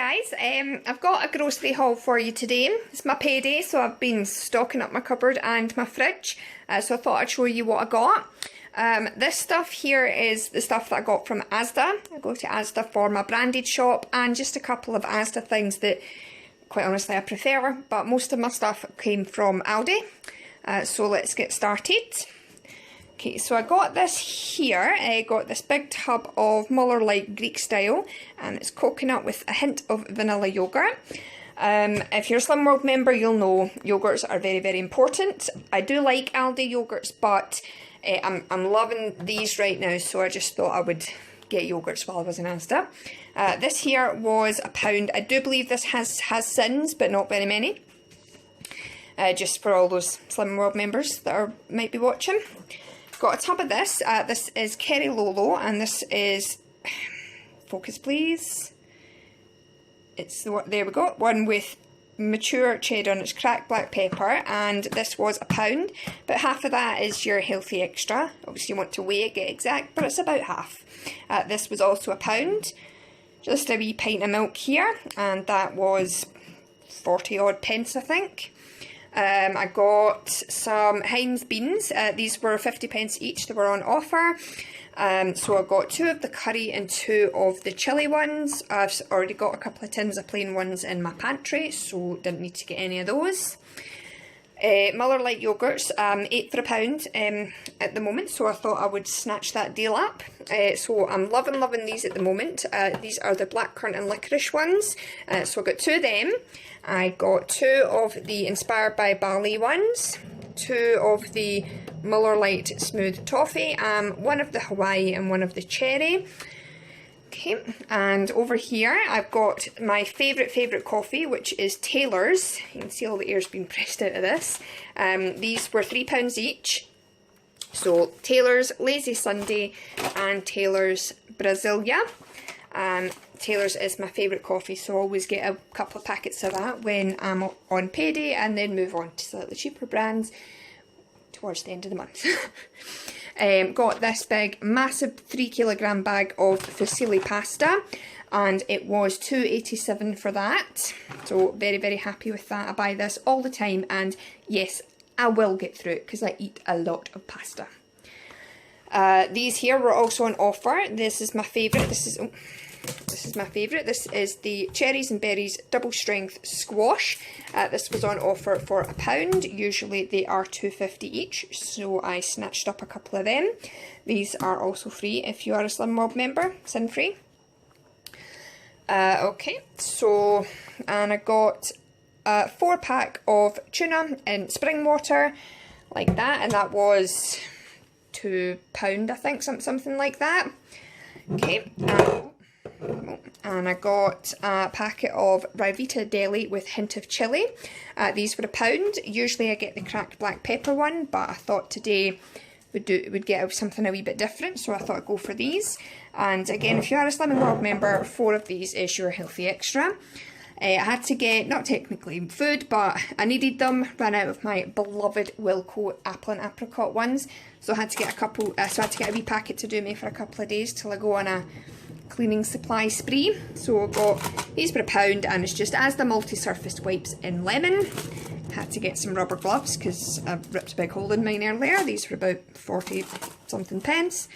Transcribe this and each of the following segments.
guys, I've got a grocery haul for you today. It's my payday, so I've been stocking up my cupboard and my fridge, so I thought I'd show you what I got. This stuff here is the stuff that I got from Asda. I go to Asda for my branded shop and just a couple of Asda things that quite honestly I prefer, but most of my stuff came from Aldi. So let's get started. Okay, so I got this here. I got this big tub of Muller Light Greek style, and it's coconut with a hint of vanilla yoghurt. If you're a Slim World member, you'll know yogurts are very, very important. I do like Aldi yogurts, but I'm loving these right now, so I just thought I would get yogurts while I was in Asda. This here was £1. I do believe this has sins, but not very many. Just for all those Slim World members that might be watching. Got a tub of this. This is Kerry Lolo, and this is, focus please. It's the there we go. One with mature cheddar and it's cracked black pepper, and this was £1. But half of that is your healthy extra. Obviously, you want to weigh it, get exact, but it's about half. This was also £1. Just a wee pint of milk here, and that was 40 odd pence, I think. I got some Heinz beans. These were 50 pence each. They were on offer. So I got 2 of the curry and 2 of the chilli ones. I've already got a couple of tins of plain ones in my pantry, so didn't need to get any of those. Muller Light yogurts, 8 for £1 at the moment, so I thought I would snatch that deal up. So I'm loving these at the moment. These are the blackcurrant and licorice ones, so I got 2 of them. I got 2 of the Inspired by Bali ones, 2 of the Muller Light Smooth Toffee, 1 of the Hawaii and 1 of the Cherry. Okay, and over here I've got my favourite coffee, which is Taylor's. You can see all the air's been pressed out of this. These were £3 each. So Taylor's Lazy Sunday and Taylor's Brasilia. Taylor's is my favourite coffee, so I always get a couple of packets of that when I'm on payday, and then move on to slightly cheaper brands towards the end of the month. Got this big massive 3kg bag of fusilli pasta, and it was £2.87 for that, so very happy with that. I buy this all the time, and yes, I will get through it because I eat a lot of pasta. These here were also on offer. This is my favourite. This is my favourite. This is the Cherries and Berries Double Strength Squash. This was on offer for £1. Usually they are £2.50 each, so I snatched up a couple of them. These are also free if you are a Slim World member, sin free. Okay, so, and I got a 4-pack of tuna in spring water, like that, and that was £2, I think, something like that. Okay, and I got a packet of Rivita Deli with hint of chilli. These were £1. Usually I get the cracked black pepper one, but I thought today would get something a wee bit different, so I thought I'd go for these. And again, if you are a Slim World member, 4 of these is your healthy extra. I had to get, not technically food, but I needed them. Ran out of my beloved Wilco apple and apricot ones, so I had to get a couple. So I had to get a wee packet to do me for a couple of days till I go on a cleaning supply spree. So I got these for £1, and it's just Asda multi-surface wipes in lemon. Had to get some rubber gloves because I ripped a big hole in mine earlier. These were about 40 something pence.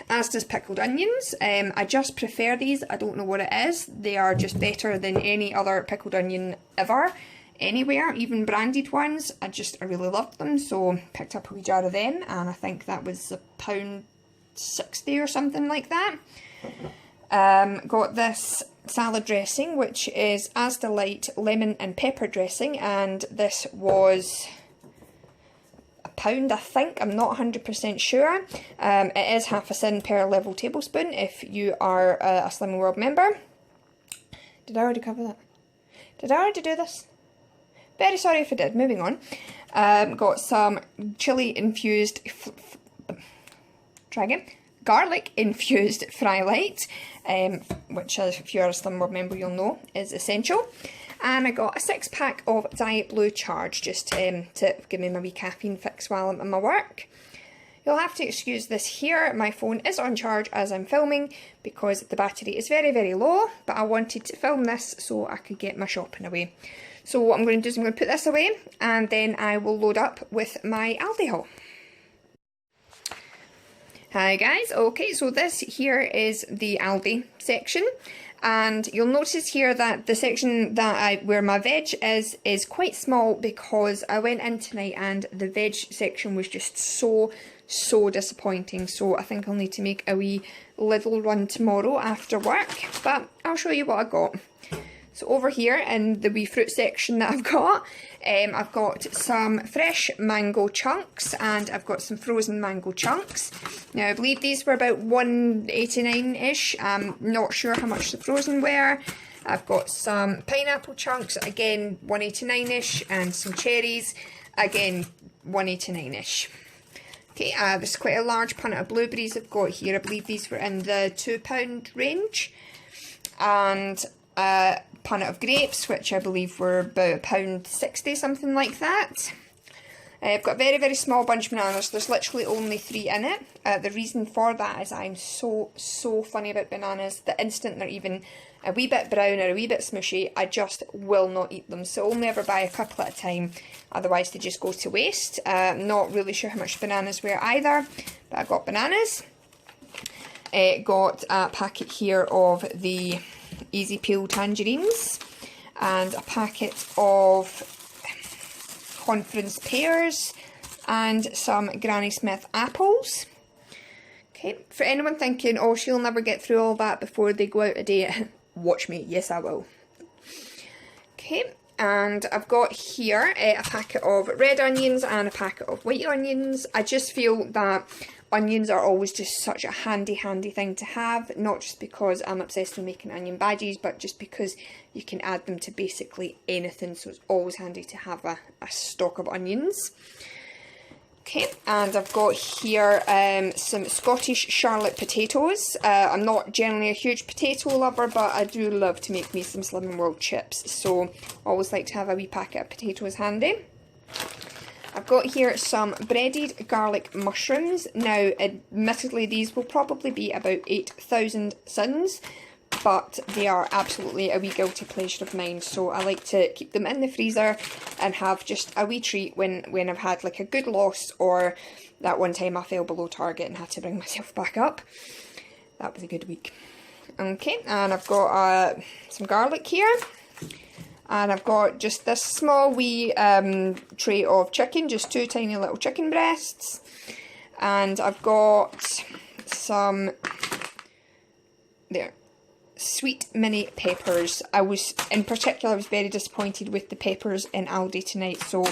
Asda's Pickled Onions. I just prefer these. I don't know what it is. They are just better than any other pickled onion ever, anywhere, even branded ones. I really loved them, so picked up a wee jar of them, and I think that was £1.60 or something like that. Got this salad dressing, which is Asda Light Lemon and Pepper Dressing, and this was £1, I think. I'm not 100% sure. It is half a sin per level tablespoon if you are a Slim World member. Did I already cover that? Did I already do this? Very sorry if I did. Moving on. Got some chili infused garlic infused fry light, which if you're a Slim World member you'll know is essential. And I got a 6-pack of Diet Blue Charge, just to give me my wee caffeine fix while I'm at my work. You'll have to excuse this here. My phone is on charge as I'm filming because the battery is very, very low, but I wanted to film this so I could get my shopping away. So what I'm going to do is I'm going to put this away and then I will load up with my Aldi haul. Hi guys, okay, so this here is the Aldi section, and you'll notice here that the section that where my veg is quite small because I went in tonight and the veg section was just so disappointing. So I think I'll need to make a wee little run tomorrow after work, but I'll show you what I got. So over here in the wee fruit section that I've got some fresh mango chunks and I've got some frozen mango chunks. Now I believe these were about $1.89-ish. I'm not sure how much the frozen were. I've got some pineapple chunks, again $1.89-ish, and some cherries, again $1.89-ish. Okay, there's quite a large punnet of blueberries I've got here. I believe these were in the £2 range. And punnet of grapes, which I believe were about £1.60, something like that. I've got a very, very small bunch of bananas. There's literally only 3 in it. The reason for that is I'm so funny about bananas. The instant they're even a wee bit brown or a wee bit smushy, I just will not eat them. So only ever buy a couple at a time, otherwise they just go to waste. Not really sure how much bananas were either, but I got bananas. Got a packet here of the Easy Peel tangerines and a packet of Conference pears and some Granny Smith apples. Okay, for anyone thinking, oh, she'll never get through all that before they go out a date, watch me, yes I will. Okay, and I've got here a packet of red onions and a packet of white onions. I just feel that onions are always just such a handy thing to have, not just because I'm obsessed with making onion bhajis, but just because you can add them to basically anything, so it's always handy to have a stock of onions. Okay, and I've got here some Scottish Charlotte potatoes. I'm not generally a huge potato lover, but I do love to make me some Slimming World chips, so always like to have a wee packet of potatoes handy. I've got here some breaded garlic mushrooms. Now, admittedly, these will probably be about 8,000 suns, but they are absolutely a wee guilty pleasure of mine. So I like to keep them in the freezer and have just a wee treat when I've had like a good loss, or that one time I fell below target and had to bring myself back up. That was a good week. Okay, and I've got some garlic here. And I've got just this small wee tray of chicken, just 2 tiny little chicken breasts. And I've got some, sweet mini peppers. In particular, I was very disappointed with the peppers in Aldi tonight, so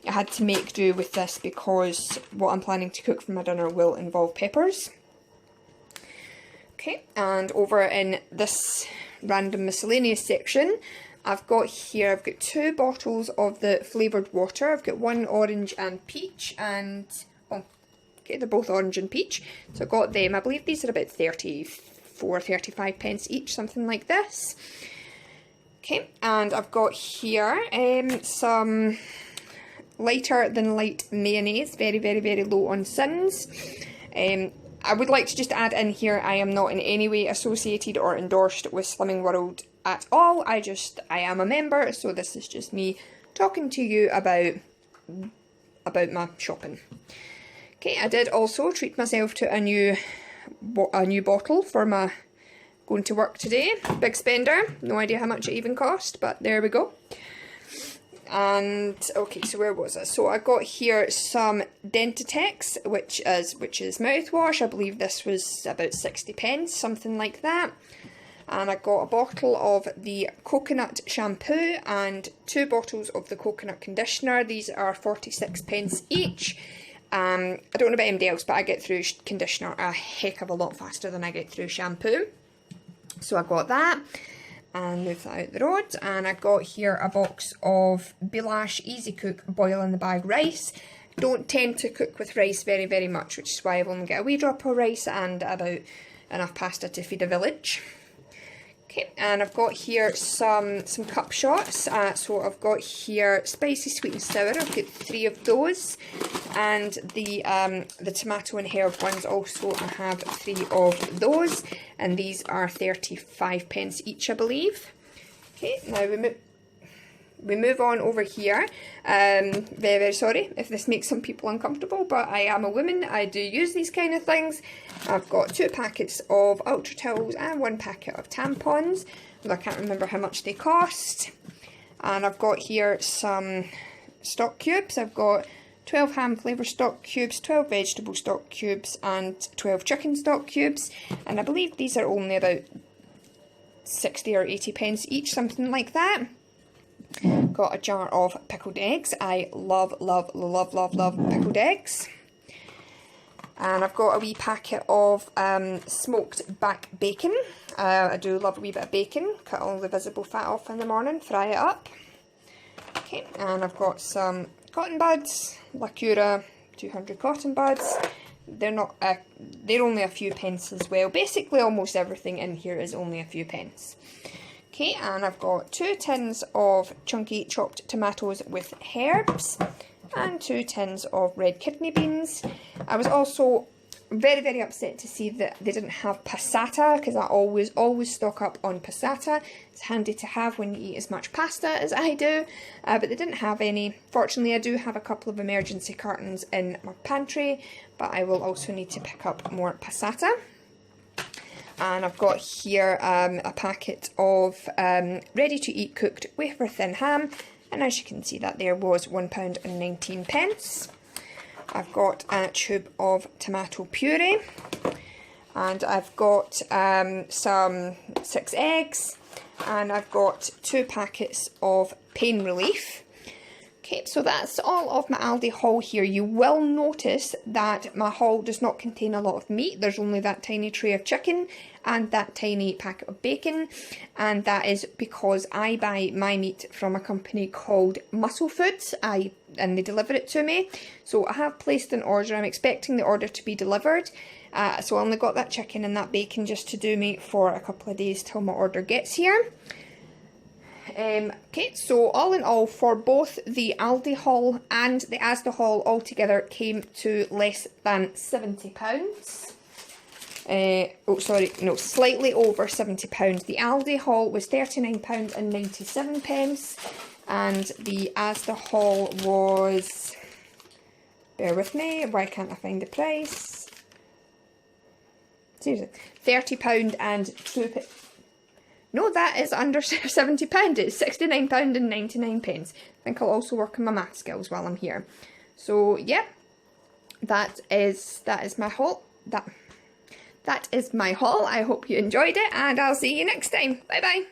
I had to make do with this because what I'm planning to cook for my dinner will involve peppers. Okay, and over in this random miscellaneous section, I've got 2 bottles of the flavoured water. I've got one orange and peach, and okay, they're both orange and peach. So I got them. I believe these are about 35 pence each, something like this. Okay, and I've got here some lighter than light mayonnaise, very low on sins. I would like to just add in here, I am not in any way associated or endorsed with Slimming World at all. I am a member, so this is just me talking to you about my shopping. Okay, I did also treat myself to a new bottle for my going to work today. Big spender, no idea how much it even cost, but there we go. And okay, so where was it? So I got here some Dentitex, which is mouthwash. I believe this was about 60 pence, something like that. And I got a bottle of the coconut shampoo and 2 bottles of the coconut conditioner. These are 46 pence each. I don't know about anybody else, but I get through conditioner a heck of a lot faster than I get through shampoo. So I got that and move that out the road. And I got here a box of Bilash Easy Cook Boil in the Bag rice. Don't tend to cook with rice very much, which is why I've only got a wee drop of rice and about enough pasta to feed a village. Okay, and I've got here some cup shots. So I've got here spicy, sweet and sour. I've got 3 of those, and the tomato and herb ones also. I have 3 of those, and these are 35p each, I believe. Okay, now we move on over here. Very sorry if this makes some people uncomfortable, but I am a woman. I do use these kind of things. I've got 2 packets of Ultra Towels and 1 packet of tampons. I can't remember how much they cost. And I've got here some stock cubes. I've got 12 ham flavour stock cubes, 12 vegetable stock cubes, and 12 chicken stock cubes. And I believe these are only about 60 or 80p each, something like that. Got a jar of pickled eggs. I love pickled eggs. And I've got a wee packet of smoked back bacon. I do love a wee bit of bacon. Cut all the visible fat off in the morning, fry it up. Okay, and I've got some cotton buds, Lacura 200 cotton buds. They're not. They're only a few pence as well. Basically, almost everything in here is only a few pence. Okay, and I've got 2 tins of chunky chopped tomatoes with herbs and 2 tins of red kidney beans. I was also very upset to see that they didn't have passata, because I always stock up on passata. It's handy to have when you eat as much pasta as I do, but they didn't have any. Fortunately, I do have a couple of emergency cartons in my pantry, but I will also need to pick up more passata. And I've got here a packet of ready-to-eat cooked wafer-thin ham, and as you can see, that there was £1.19. I've got a tube of tomato puree, and I've got some 6 eggs, and I've got 2 packets of pain relief. Okay, so that's all of my Aldi haul here. You will notice that my haul does not contain a lot of meat. There's only that tiny tray of chicken and that tiny packet of bacon, and that is because I buy my meat from a company called Muscle Foods, and they deliver it to me. So I have placed an order. I'm expecting the order to be delivered. So I only got that chicken and that bacon just to do me for a couple of days till my order gets here. Okay, so all in all, for both the Aldi haul and the Asda haul altogether came to less than £70. Oh sorry, no, slightly over £70. The Aldi haul was £39.97, and the Asda haul was, bear with me, why can't I find the price? Seriously, £30 and 2p. No, that is under £70. It's £69.99. I think I'll also work on my math skills while I'm here. So yeah, that is my haul. That is my haul. I hope you enjoyed it, and I'll see you next time. Bye bye.